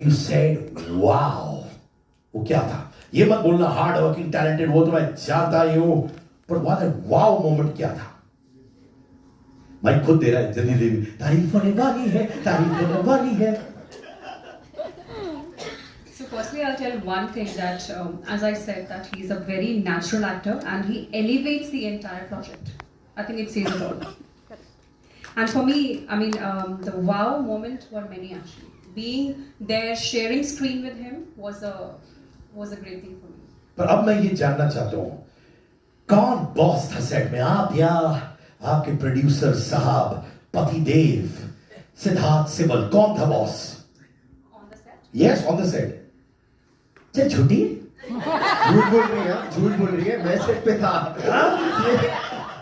You said, wow. वो क्या था? ये मत बोलना हार्ड वर्किंग टैलेंटेड, वो तो मैं जानता ही हूं, पर वहां का वाव मोमेंट क्या था? मैं खुद दे रहा है, जल्दी जल्दी, तारीफ होने वाली है, तारीफ होने वाली है. So firstly, I'll tell one thing that, as I said, that he's a very natural actor and he elevates the entire project. I think it says it all. And for me, I mean, the wow moment were many actually. Being there, sharing screen with him was a great thing for me. पर अब मैं ये जानना चाहता हूं, कौन boss था set में, आप या आपके प्रोड्यूसर साहब, पति देव, सिद्धार्थ सिवल, कौन था boss? On the set? Yes, on the set. चल झूठी? झूठ बोल रही है, झूठ बोल रही है, मैं सेट पे था.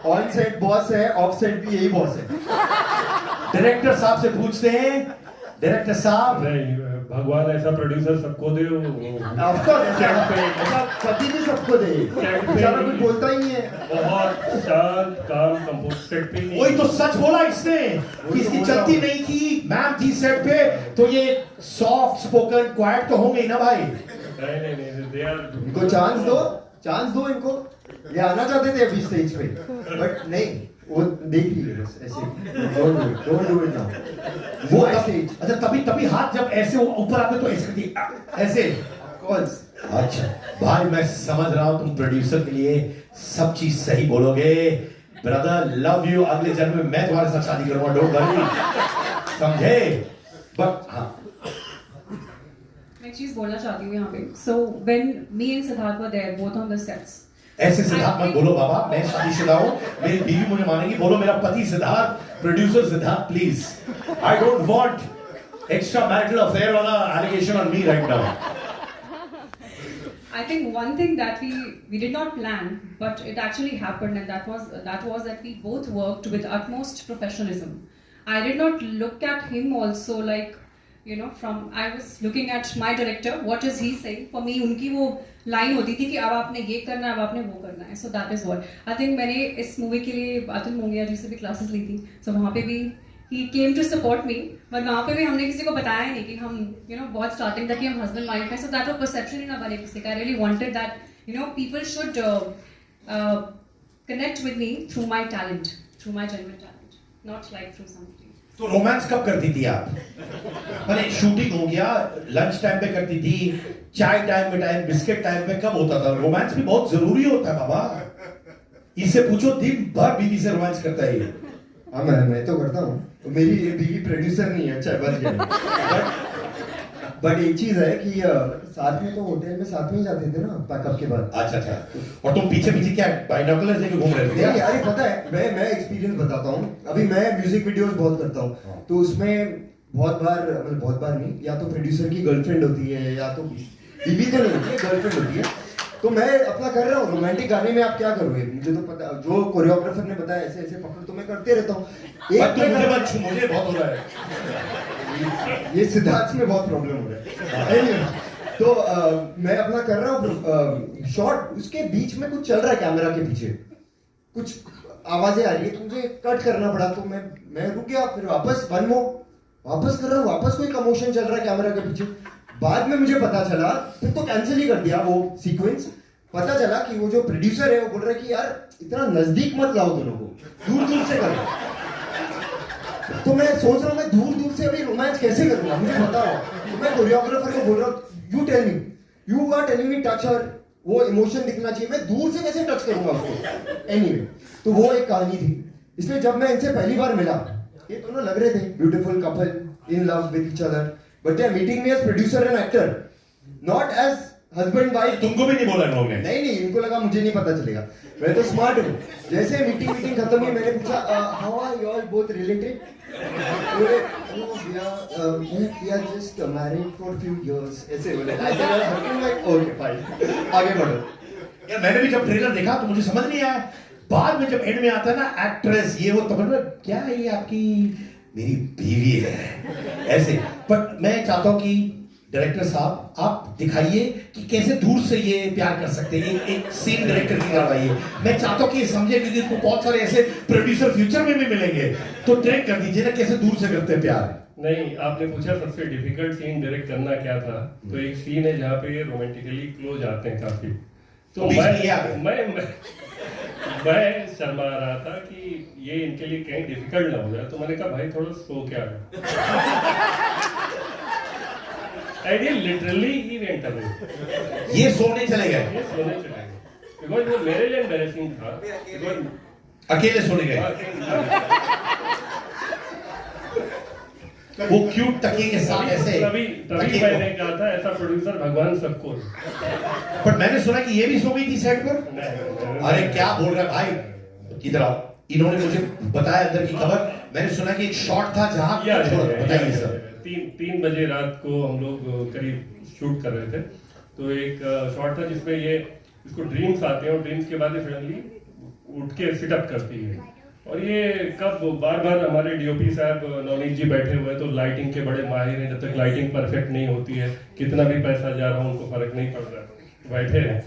ऑन सेट बॉस है, ऑफ सेट भी यही बॉस है. डायरेक्टर साहब से पूछते हैं, डायरेक्टर साहब. नहीं, भगवान ऐसा प्रोड्यूसर सबको दे. ऑफ कोर्स ऐसा कभी भी सबको दे. बेचारा कुछ बोलता ही नहीं है. बहुत शांत काम कंपोज सेट पे नहीं. वही तो सच बोला इसने कि इसकी चलती नहीं थी, मैम थी सेट पे, तो ये सॉफ्ट स्पोकन क्वाइट तो होंगे ही ना भाई. नहीं, दे आर. इनको चांस दो इनको. ये आना चाहते थे अभी स्टेज पे, बट नहीं, वो देख लीजिए बस ऐसे. Don't do it now. वो स्टेज. अच्छा, तभी हाथ जब ऐसे ऊपर आते तो ऐसे करती, ऐसे. कॉल्स. अच्छा भाई, मैं समझ रहा हूं तुम प्रोड्यूसर के लिए सब चीज सही बोलोगे. ब्रदर लव यू, अगले जन्म में मैं तुम्हारे साथ शादी करूंगा, डोंट वरी. समझे? बट हाँ, मैं एक चीज बोलना चाहती हूँ यहाँ पे. So when me and Siddharth were there, both on the sets. ऐसे सिद्धार्थ मत बोलो बाबा, मैं शादीशुदा हूं, मेरी बीवी मुझे मानेगी. बोलो मेरा पति Siddharth, producer Siddharth, please. I don't want extra marital affair वाला allegation on me right now. I think one thing that we did not plan, but it actually happened, and that was that we both worked with utmost professionalism. I did not look at him also like, you know, I was looking at my director. What is he saying? For me, उनकी वो line होती थी कि अब आपने ये करना है, अब आपने वो करना है. So that is what I think. मैंने इस मूवी के लिए अतुल मोंगिया जी से भी क्लासेस ली थी. So वहाँ पे भी he came to support me, but वहाँ पे भी हमने किसी को बताया नहीं कि हम, you know, बहुत starting तक कि हम husband wife हैं. So that वो perception ही ना बने किसी का. I really wanted that, you know, people should connect with me through my talent, through my genuine talent, not like through something. तो रोमांस कब करती थी आप? मैंने शूटिंग हो गया, लंच टाइम पे करती थी, चाय टाइम पे, टाइम बिस्किट टाइम पे, कब होता था? रोमांस भी बहुत जरूरी होता है बाबा. इससे पूछो, दिन भर बीवी से रोमांस करता है ये. हाँ, मैं तो करता हूँ. मेरी बीवी प्रोड्यूसर नहीं है. अच्छा बच गया. बट एक चीज है कि साथ में तो होटल में साथ में ही जाते थे ना पैकअप के बाद. अच्छा. और तुम पीछे क्या बाइनोकुलर्स लेके घूम रहे थे? नहीं यार, अरे पता है, मैं एक्सपीरियंस बताता हूँ. अभी मैं म्यूजिक वीडियोस बहुत करता हूँ, तो उसमें बहुत बार नहीं, या तो प्रोड्यूसर की गर्लफ्रेंड होती है, या तो बीवी तो नहीं होती है, गर्लफ्रेंड होती है. तो मैं अपना कर रहा हूँ रोमांटिक गाने में. आप क्या करोगे? मुझे तो पता, जो कोरियोग्राफर ने बताया ऐसे ऐसे पकड़, तो मैं करते रहता हूँ. मुझे बहुत हो रहा है. ये सिद्धार्थ में बहुत प्रॉब्लम हो रहा है. Anyway, तो मैं अपना कर रहा हूँ शॉर्ट, उसके बीच में कुछ चल रहा है कैमरा के पीछे, कुछ आवाजें आ रही है, तो मुझे कट करना पड़ा. तो मैं रुक गया, फिर वापस वापस कर रहा हूँ, वापस कोई कमोशन चल रहा है कैमरा के पीछे. बाद में मुझे पता चला, फिर तो कैंसिल ही कर दिया वो सीक्वेंस. पता चला कि वो जो प्रोड्यूसर है वो बोल रहा है कि यार इतना नजदीक मत लाओ दोनों को, दूर से करो. तो मैं सोच रहा हूँ, मैं दूर से अभी रोमांस कैसे करूंगा, मुझे बताओ. तो मैं कोरियोग्राफर को बोल रहा हूँ, you tell me, you are telling me touch her, वो इमोशन दिखना चाहिए, मैं दूर से कैसे टच करूंगा उसको. एनीवे, तो वो एक कहानी थी. इसलिए जब मैं इनसे पहली बार मिला, ये दोनों लग रहे थे beautiful couple in love with each other, but they are meeting me as producer and actor, not as husband wife. तुमको भी नहीं बोला इन लोगों ने? नहीं, इनको लगा मुझे नहीं पता चलेगा. मैं तो स्मार्ट हूँ. जैसे मीटिंग खत्म हुई, मैंने पूछा how are you all both related. we are just married for a few years. ऐसे बोले. ओके फाइन, आगे बढ़ो. यार मैंने भी जब ट्रेलर देखा तो मुझे समझ नहीं आया. बाद में जब एंड में आता है ना एक्ट्रेस ये वो, तो क्या है ये आपकी मेरी बीवी है ऐसे. पर मैं चाहता हूँ कि डायरेक्टर साहब आप दिखाइए कि कैसे दूर से ये प्यार कर सकते हैं, एक सीन डायरेक्टर की करवाइए। मैं चाहता हूं कि ये समझे, क्योंकि इसको बहुत सारे ऐसे प्रोड्यूसर फ्यूचर में भी मिलेंगे, तो डायरेक्ट कर दीजिए ना कैसे दूर से करते हैं प्यार। नहीं, आपने पूछा सबसे डिफिकल्ट सीन डायरेक्ट करना क्या था, तो एक सीन है जहाँ पे रोमांटिकली क्लोज आते हैं काफी, तो बीच में ये आ गया। मैं शर्मा रहा था कि ये इनके लिए कहीं डिफिकल्ट ना हो जाए, तो मैंने कहा भाई थोड़ा सो के आ गया। Idea literally he went away, ये सोने चले गए, ये सोने चले गए, बिकॉज वो मेरे लिए एम्बैरेसिंग था, बिकॉज अकेले सोने गए, वो क्यूट तकिए के साथ ऐसे। तभी मैंने कहा था ऐसा प्रोड्यूसर भगवान सबको। पर मैंने सुना कि ये भी सो गई थी सेट पर। अरे क्या बोल रहा है भाई, इधर आओ। इन्होंने मुझे बताया अंदर की खबर, मैंने सुना कि एक शॉट था जहां, बताइए सर। 3 बजे रात को हम लोग करीब शूट कर रहे थे, तो एक शॉट था जिसमें ये इसको ड्रीम्स आते हैं और ड्रीम्स के बाद ये सडनली उठ के सिटअप करती है, और ये कब बार बार हमारे डीओपी साहब नवनीत जी बैठे हुए हैं, तो लाइटिंग के बड़े माहिर हैं, जब तक लाइटिंग परफेक्ट नहीं होती है कितना भी पैसा जा रहा है उनको फर्क नहीं पड़ रहा, बैठे हैं,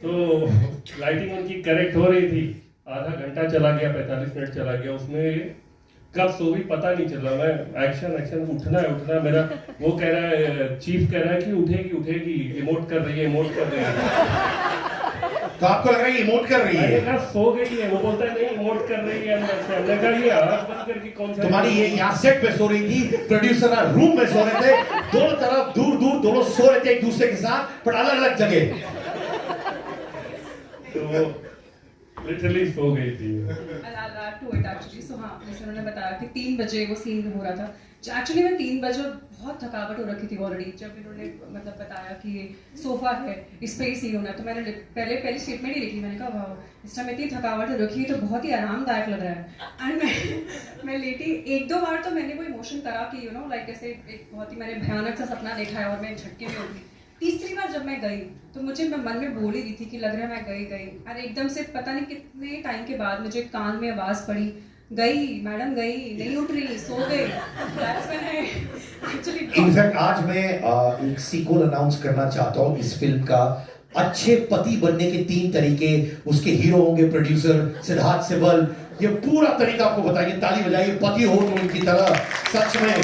तो लाइटिंग उनकी करेक्ट हो रही थी, आधा घंटा चला गया, 45 मिनट चला गया, उसमें कब सो भी पता नहीं चल रहा। मैं एक्शन उठना है मेरा, वो कह रहा है, चीफ कह रहा है कि उठेगी इमोट कर रही है। तो आपको लग रहा है इमोट कर रही है? मैंने कहा सो गई है, वो बोलता है नहीं इमोट कर रही है अंदर से। हमने कहा ये आवाज बंद करके कौन सा, तुम्हारी ये यहाँ सेट पे सो रही थी, प्रोड्यूसर रूम में सो रहे थे, दोनों तरफ दूर दोनों सो रहे थे एक दूसरे के साथ, पर अलग अलग जगह। तो लिटरली सो गई थी। I'll add to it actually. So हाँ, जैसे उन्होंने बताया कि 3 बजे वो सीन हो रहा था। एक्चुअली मैं 3 बजे और बहुत थकावट हो रखी थी ऑलरेडी, जब इन्होंने मतलब बताया कि ये सोफा है, इस पे ही सीन होना है, तो मैंने पहली स्टेटमेंट ही लिखी, मैंने कहा वाह इस टाइम इतनी थकावट हो रखी है तो बहुत ही आरामदायक लग रहा है। एंड मैं लेटी 1-2 बार तो मैंने वो इमोशन करा कि यू नो लाइक ऐसे एक बहुत ही मैंने भयानक सा सपना देखा है और मैं झटके में उठी। तीसरी बार जब मैं गई तो मुझे मैं मन में बोल ही रही थी कि लग रहा है मैं गई और एकदम से पता नहीं कितने टाइम के बाद मुझे कान में आवाज पड़ी, गई मैडम गई, नहीं उठ रही, सो गई। That's when I actually in fact आज मैं एक सीक्वल अनाउंस करना चाहता हूँ इस फिल्म का। अच्छे पति बनने के 3 तरीके, उसके हीरो होंगे प्रोड्यूसर सिद्धार्थ सिबल, ये पूरा तरीका आपको बताएंगे। ताली बजाइए, पति हो तो उनकी तरह, सच में